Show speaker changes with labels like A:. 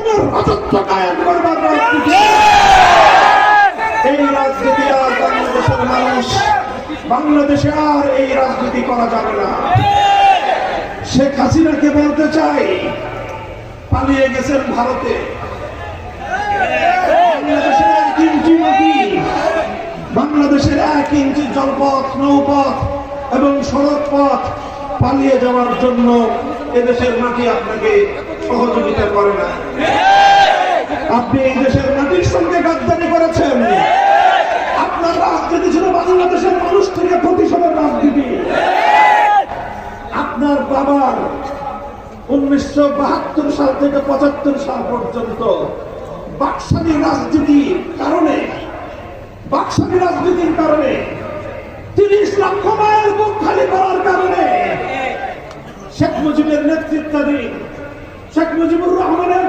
A: হুকুমের রাজত্ব কায়েম করবার রাজনীতি। এই রাজনীতি আর বাংলাদেশের মানুষ, বাংলাদেশে আর এই রাজনীতি করা যাবে না। শেখ হাসিনাকে বলতে চাই, পালিয়ে গেছেন ভারতে। বাংলাদেশের 1 ইঞ্চি মাটি, বাংলাদেশের 1 ইঞ্চি জলপথ, নৌপথ এবং সড়ক পথ পালিয়ে যাওয়ার জন্য এদেশের মাটি আপনাকে সহযোগিতা করে না। আপনি এই দেশের মাটির সঙ্গে গাদ্দারি করেছেন। আপনার রাজনীতি ছিল বাংলাদেশের মানুষ থেকে প্রতিশোধের রাজনীতি। আপনার বাবার 1972 সাল থেকে 75 সাল পর্যন্ত বাকশালী রাজনীতির কারণে 30 লক্ষ মায়ের বুক খালি করার কারণে শেখ মুজিবের নেতৃত্বাধীন, শেখ মুজিবুর রহমানের